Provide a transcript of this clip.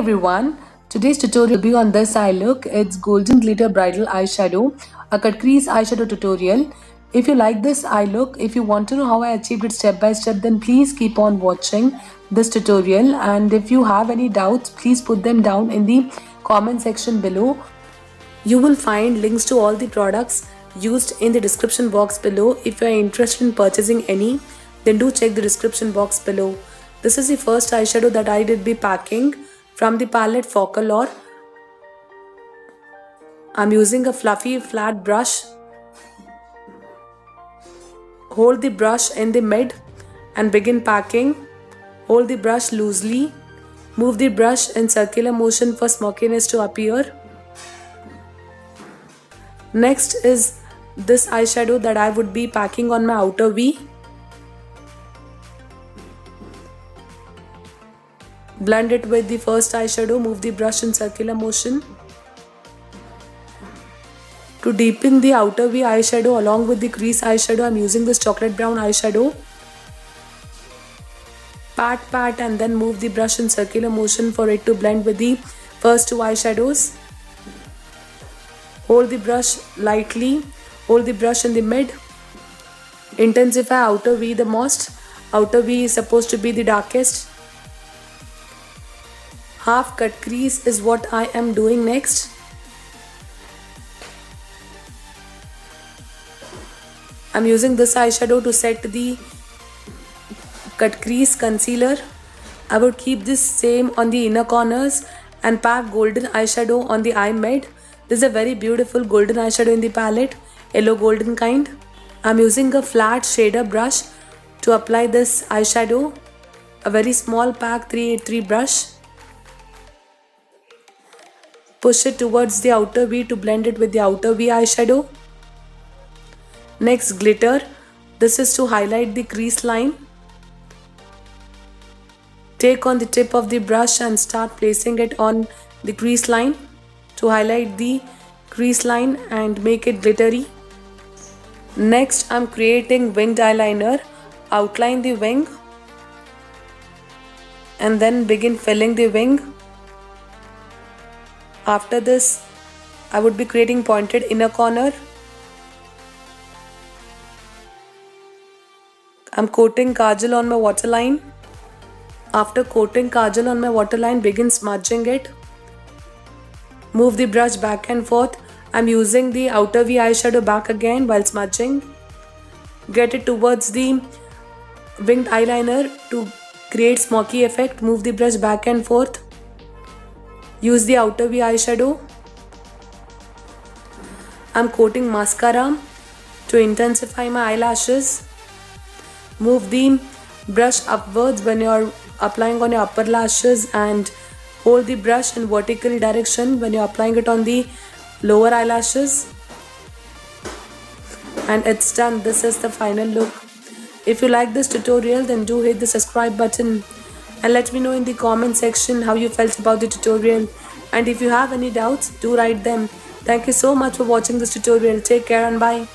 everyone, today's tutorial will be on this eye look. It's Golden Glitter Bridal Eyeshadow, a cut crease eyeshadow tutorial. If you like this eye look, if you want to know how I achieved it step by step, then please keep on watching this tutorial. And if you have any doubts, please put them down in the comment section below. You will find links to all the products used in the description box below. If you are interested in purchasing any, then do check the description box below. This is the first eyeshadow that I did be packing from the palette Folklore. I'm using a fluffy flat brush. Hold the brush in the mid and begin packing. Hold the brush loosely. Move the brush in circular motion for smokiness to appear. Next is this eyeshadow that I would be packing on my outer V. Blend it with the first eyeshadow. Move the brush in circular motion. To deepen the outer V eyeshadow along with the crease eyeshadow, I'm using this chocolate brown eyeshadow. Pat and then move the brush in circular motion for it to blend with the first two eyeshadows. Hold the brush lightly. Hold the brush in the mid. Intensify outer V the most. Outer V is supposed to be the darkest. Half cut crease is what I am doing next. I'm using this eyeshadow to set the cut crease concealer. I would keep this same on the inner corners and pack golden eyeshadow on the eye mid. This is a very beautiful golden eyeshadow in the palette, yellow golden kind. I'm using a flat shader brush to apply this eyeshadow. A very small pack 383 brush. Push it towards the outer V to blend it with the outer V eyeshadow. Next, glitter. This is to highlight the crease line. Take on the tip of the brush and start placing it on the crease line to highlight the crease line and make it glittery. Next, I'm creating winged eyeliner. Outline the wing and then begin filling the wing. After this, I would be creating pointed inner corner. I'm coating kajal on my waterline. After coating kajal on my waterline, begin smudging it. Move the brush back and forth. I'm using the outer V eyeshadow back again while smudging. Get it towards the winged eyeliner to create smoky effect. Move the brush back and forth. Use the outer V eyeshadow. I'm coating mascara to intensify my eyelashes. Move the brush upwards when you're applying on your upper lashes and hold the brush in vertical direction when you're applying it on the lower eyelashes. And it's done. This is the final look. If you like this tutorial, then do hit the subscribe button and let me know in the comment section how you felt about the tutorial. And if you have any doubts, do write them. Thank you so much for watching this tutorial. Take care and bye.